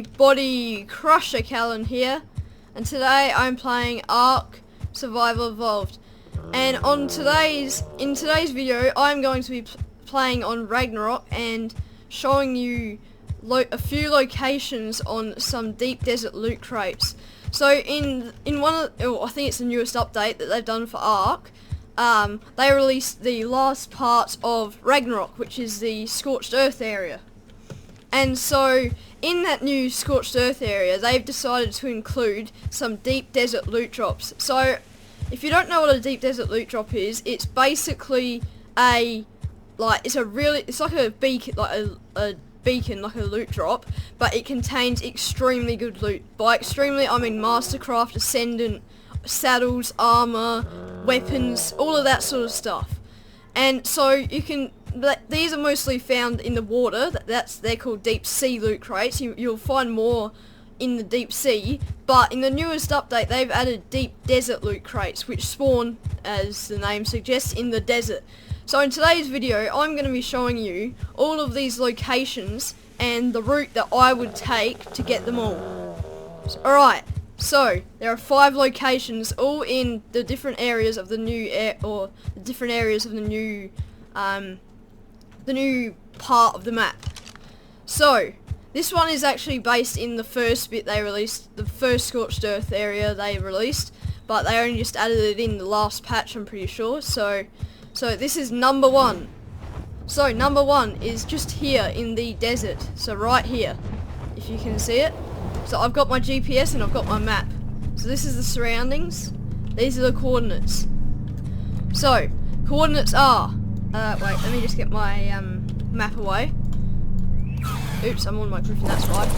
Body Crusher Callan here, and today I'm playing Ark Survival Evolved. And in today's video, I'm going to be playing on Ragnarok and showing you a few locations on some deep desert loot crates. So in one of, I think it's the newest update that they've done for Ark. They released the last part of Ragnarok, which is the Scorched Earth area. And so, in that new Scorched Earth area, they've decided to include some deep desert loot drops. So, if you don't know what a deep desert loot drop is, it's basically it's like a beacon, like a loot drop, but it contains extremely good loot. By extremely, I mean Mastercraft, Ascendant, saddles, armor, weapons, all of that sort of stuff. And so you can, these are mostly found in the water. They're called deep sea loot crates. You'll find more in the deep sea, but in the newest update they've added deep desert loot crates, which spawn, as the name suggests, in the desert. So in today's video I'm going to be showing you all of these locations and the route that I would take to get them all. Alright, so there are 5 locations, all in the different areas of the new part of the map. So this one is actually based in the first bit they released, the first Scorched Earth area they released, but they only just added it in the last patch, I'm pretty sure. So this is number 1. So number 1 is just here in the desert, so right here, if you can see it. So I've got my GPS and I've got my map. So this is the surroundings, these are the coordinates. So coordinates are, wait, let me just get my map away. Oops, I'm on my griffin, that's right.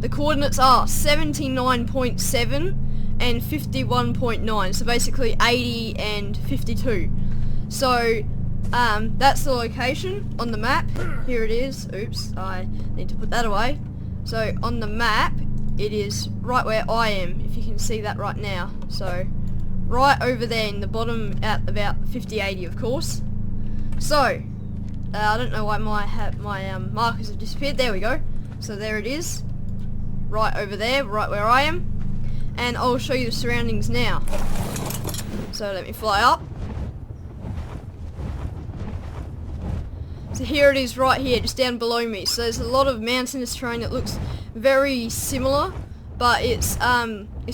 The coordinates are 79.7 and 51.9, so basically 80 and 52. So that's the location on the map. Here it is. Oops, I need to put that away. So on the map it is right where I am, if you can see that right now. So right over there in the bottom at about 50-80, of course. So I don't know why my markers have disappeared. There we go. So there it is, right over there, right where I am. And I'll show you the surroundings now. So let me fly up. So here it is right here, just down below me. So there's a lot of mountainous terrain that looks very similar, but it's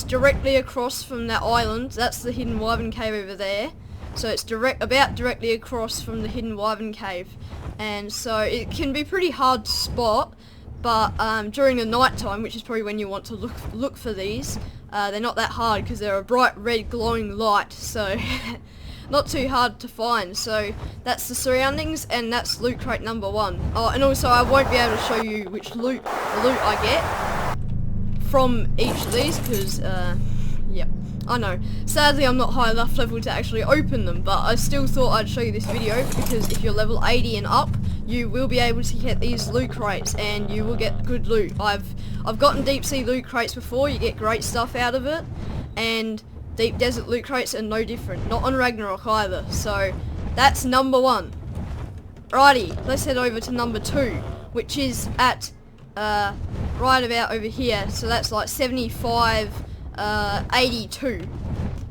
directly across from that island. That's the hidden wyvern cave over there. So it's about directly across from the hidden wyvern cave, and so it can be pretty hard to spot. But during the night time, which is probably when you want to look for these, they're not that hard because they're a bright red glowing light. So not too hard to find. So that's the surroundings, and that's loot crate number 1. Oh, and also I won't be able to show you which loot I get from each of these because, yeah, I know. Sadly, I'm not high enough level to actually open them, but I still thought I'd show you this video because if you're level 80 and up, you will be able to get these loot crates and you will get good loot. I've gotten deep sea loot crates before. You get great stuff out of it, and deep desert loot crates are no different. Not on Ragnarok either. So that's number 1. Righty, let's head over to number 2, which is at right about over here. So that's like 75-82.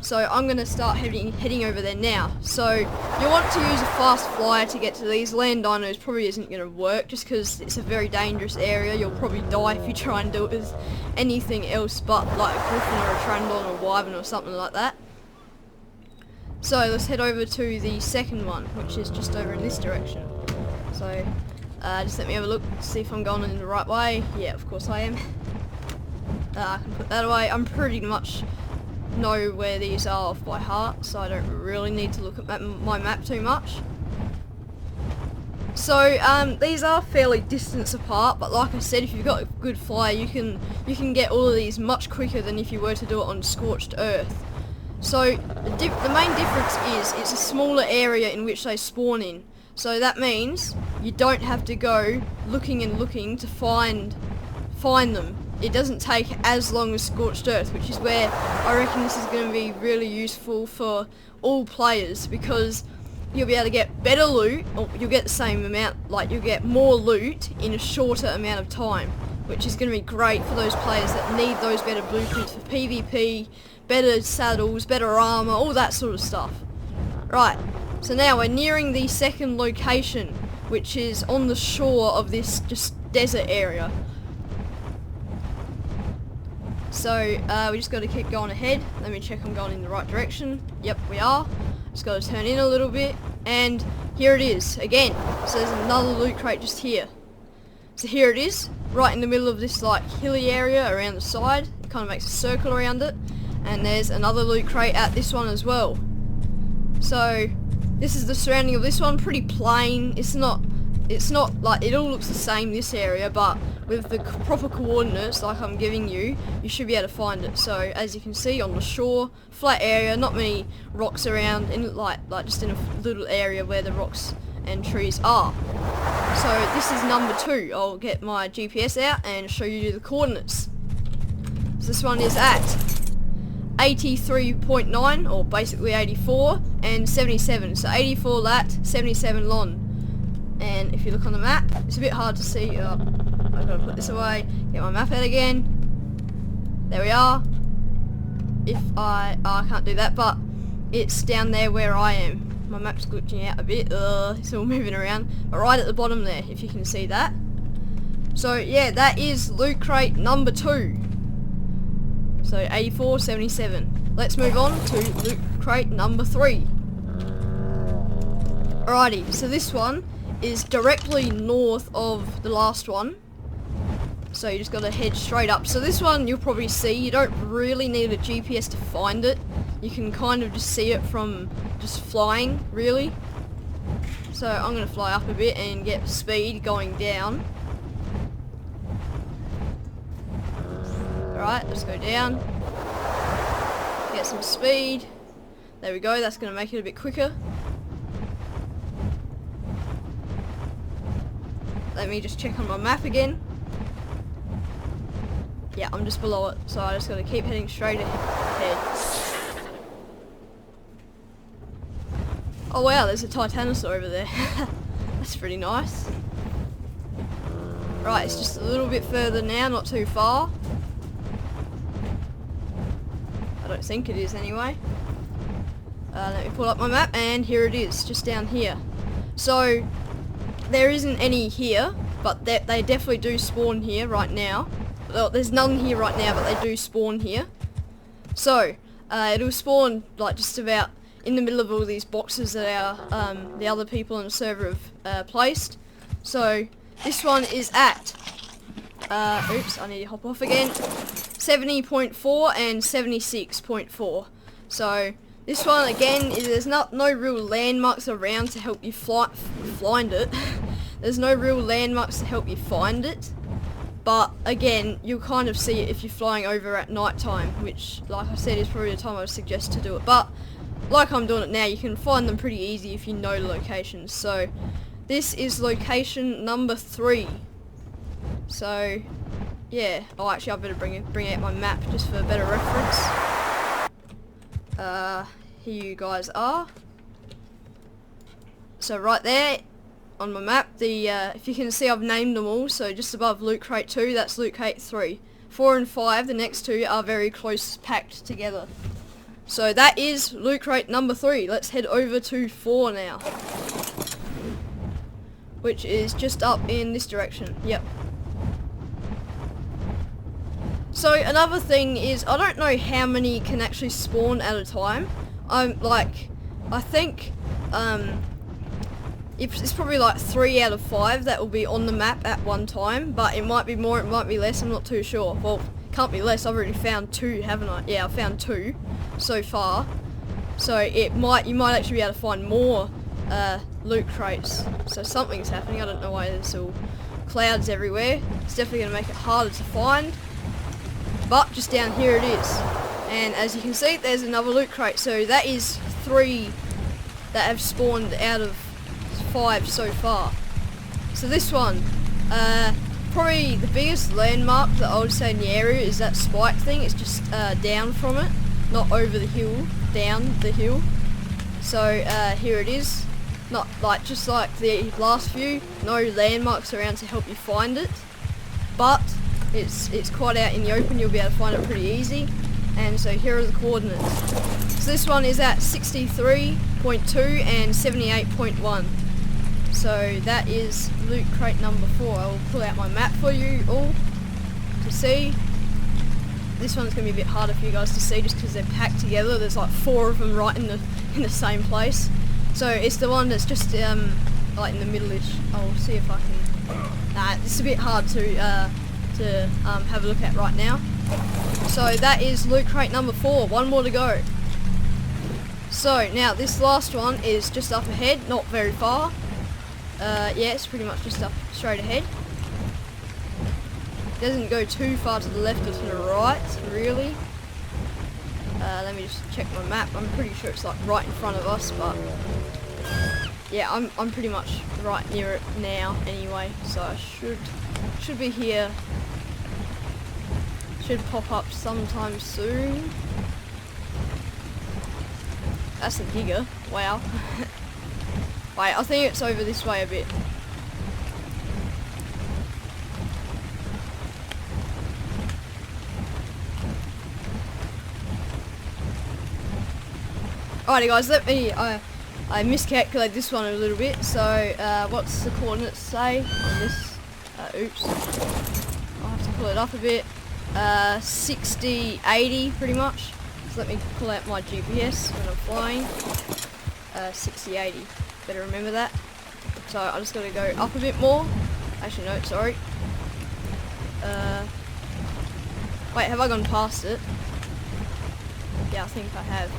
So I'm going to start heading over there now. So you want to use a fast flyer to get to these. Land dinos probably isn't going to work just because it's a very dangerous area. You'll probably die if you try and do it with anything else but like a griffin or a pteranodon or a wyvern or something like that. So let's head over to the second one, which is just over in this direction. So just let me have a look, see if I'm going in the right way. Yeah, of course I am. I can put that away. I'm pretty much know where these are off by heart, so I don't really need to look at my map too much. So these are fairly distance apart, but like I said, if you've got a good flyer, you can get all of these much quicker than if you were to do it on Scorched Earth. So the main difference is it's a smaller area in which they spawn in. So that means you don't have to go looking and looking to find them. It doesn't take as long as Scorched Earth, which is where I reckon this is going to be really useful for all players, because you'll be able to get better loot, or you'll get the same amount, like you'll get more loot in a shorter amount of time. which is going to be great for those players that need those better blueprints for PvP, better saddles, better armor, all that sort of stuff. Right, so now we're nearing the second location, which is on the shore of this just desert area. So we just got to keep going ahead. Let me check I'm going in the right direction. Yep, we are. Just got to turn in a little bit, and here it is again. So there's another loot crate just here. So here it is, right in the middle of this like hilly area around the side. It kind of makes a circle around it, and there's another loot crate at this one as well. So this is the surrounding of this one. Pretty plain. It's not like it all looks the same, this area, but with the proper coordinates like I'm giving you, you should be able to find it. So as you can see on the shore, flat area, not many rocks around, in like just in a little area where the rocks and trees are. So this is number 2. I'll get my GPS out and show you the coordinates. So this one is at 83.9, or basically 84, and 77. So 84 lat, 77 lon. And if you look on the map, it's a bit hard to see. I've got to put this away, get my map out again. There we are. If I can't do that, but it's down there where I am. My map's glitching out a bit. It's all moving around. But right at the bottom there, if you can see that. So yeah, that is loot crate number 2. So 84, 77. Let's move on to loot crate number 3. Alrighty, so this one is directly north of the last one. So you just got to head straight up. So this one you'll probably see, you don't really need a GPS to find it. You can kind of just see it from just flying, really. So I'm going to fly up a bit and get speed going down. Alright, let's go down. Get some speed. There we go, that's going to make it a bit quicker. Let me just check on my map again. Yeah, I'm just below it, so I just got to keep heading straight ahead. Oh wow, there's a Titanosaur over there. That's pretty nice. Right, it's just a little bit further now, not too far. I don't think it is anyway. Let me pull up my map, and here it is, just down here. So there isn't any here, but they definitely do spawn here right now. Well, there's none here right now, but they do spawn here. So it'll spawn like just about in the middle of all these boxes that our the other people on the server have placed. So this one is at oops, I need to hop off again. 70.4 and 76.4. So this one again, there's no real landmarks around to help you find it. There's no real landmarks to help you find it. But again, you'll kind of see it if you're flying over at night time, which, like I said, is probably the time I would suggest to do it. But like I'm doing it now, you can find them pretty easy if you know the locations. So this is location number 3. So yeah, oh actually I better bring out my map just for a better reference. Here you guys are. So right there on my map, if you can see, I've named them all. So just above loot crate 2, that's loot crate 3. 4 and 5, the next two, are very close packed together. So that is loot crate number 3. Let's head over to 4 now, which is just up in this direction. Yep. So another thing is, I don't know how many can actually spawn at a time. I think it's probably like 3 out of 5 that will be on the map at one time, but it might be more, it might be less, I'm not too sure. Well, can't be less, I've already found 2, haven't I? Yeah, I've found 2 so far. So you might actually be able to find more loot crates. So something's happening, I don't know why there's all clouds everywhere. It's definitely going to make it harder to find. But just down here it is. And as you can see, there's another loot crate. So that is 3 that have spawned out of 5 so far. So this one, probably the biggest landmark that I would say in the area is that spike thing. It's just down from it, not over the hill, down the hill. So here it is. Not like just like the last few, no landmarks around to help you find it. But it's quite out in the open. You'll be able to find it pretty easy. And so here are the coordinates. So this one is at 63.2 and 78.1. So that is loot crate number 4. I will pull out my map for you all to see. This one's going to be a bit harder for you guys to see just because they're packed together. There's like 4 of them right in the same place. So it's the one that's just like in the middle-ish. I'll see if I can. Nah, it's a bit hard to have a look at right now. So that is loot crate number 4. One more to go. So now this last one is just up ahead, not very far. Yeah, it's pretty much just up straight ahead. Doesn't go too far to the left or to the right, really. Let me just check my map. I'm pretty sure it's like right in front of us, but yeah, I'm pretty much right near it now anyway. So I should be here. Should pop up sometime soon. That's a digger. Wow. Wait, I think it's over this way a bit. Alrighty guys, let me, I miscalculated this one a little bit, so what's the coordinates say on this? Oops. I'll have to pull it up a bit. 60, 80 pretty much. So let me pull out my GPS when I'm flying. 60, 80. Better remember that. So I just gotta go up a bit more. Actually no, sorry. Wait, have I gone past it? Yeah, I think I have.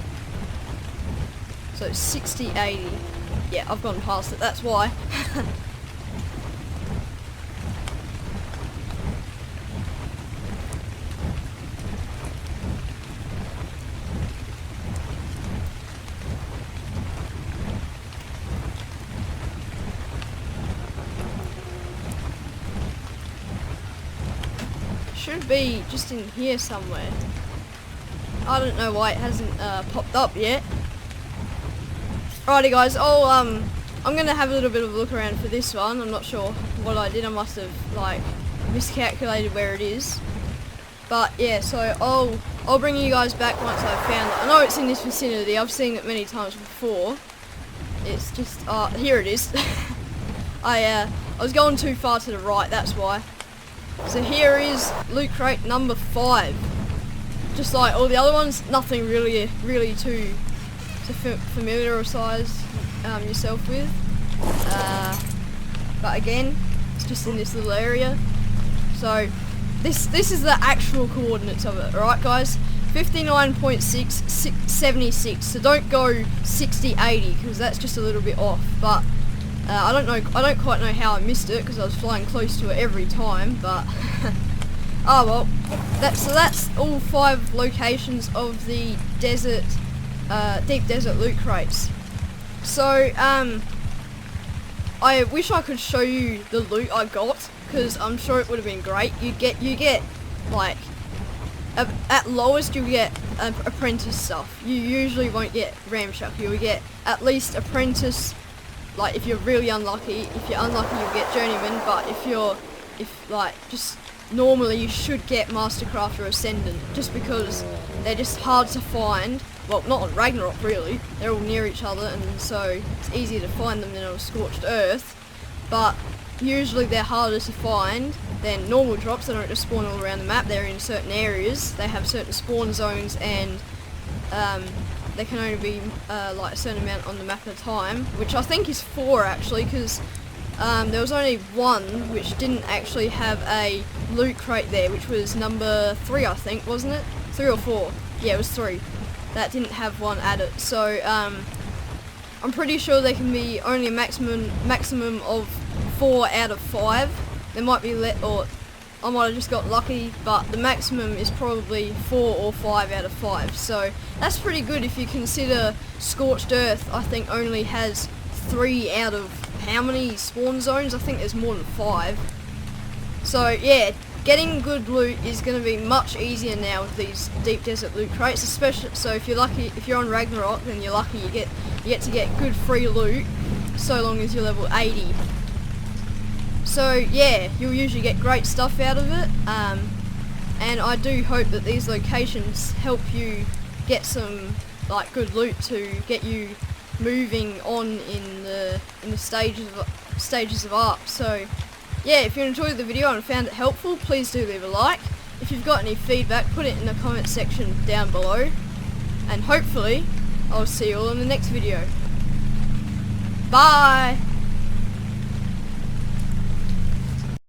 So 60, 80. Yeah, I've gone past it, that's why. Should be just in here somewhere. I don't know why it hasn't popped up yet. Alrighty guys, I'm gonna have a little bit of a look around for this one. I'm not sure what I did. I must have like miscalculated where it is. But yeah, so I'll bring you guys back once I've found it. I know it's in this vicinity. I've seen it many times before. It's just here it is. I was going too far to the right. That's why. So here is loot crate number 5. Just like all the other ones, nothing really too familiarize yourself with. But again, it's just in this little area. So this is the actual coordinates of it, alright guys? 59.6, 76. So don't go 60, 80 because that's just a little bit off. But I don't quite know how I missed it because I was flying close to it every time, but oh well. That's all 5 locations of the desert, deep desert loot crates. So I wish I could show you the loot I got because I'm sure it would have been great. You get like at lowest you get apprentice stuff. You usually won't get ramshackle. You'll get at least apprentice. Like if you're really unlucky, if you're unlucky you'll get journeyman, but if like just normally you should get mastercraft or ascendant just because they're just hard to find. Well, not on Ragnarok really, they're all near each other and so it's easier to find them than on Scorched Earth, but usually they're harder to find than normal drops. They don't just spawn all around the map, they're in certain areas, they have certain spawn zones and they can only be like a certain amount on the map at a time, which I think is 4 actually, because there was only 1 which didn't actually have a loot crate there, which was number 3 I think, wasn't it? 3 or 4? Yeah, it was 3. That didn't have 1 added, so I'm pretty sure there can be only a maximum of 4 out of 5. There might be or I might have just got lucky, but the maximum is probably 4 or 5 out of 5. So that's pretty good if you consider Scorched Earth, I think only has 3 out of how many spawn zones? I think there's more than 5. So yeah, getting good loot is going to be much easier now with these deep desert loot crates, especially so if you're lucky, if you're on Ragnarok, then you're lucky you get to get good free loot so long as you're level 80. So yeah, you'll usually get great stuff out of it, and I do hope that these locations help you get some like good loot to get you moving on in the stages of Ark. So yeah, if you enjoyed the video and found it helpful, please do leave a like. If you've got any feedback, put it in the comment section down below, and hopefully I'll see you all in the next video. Bye!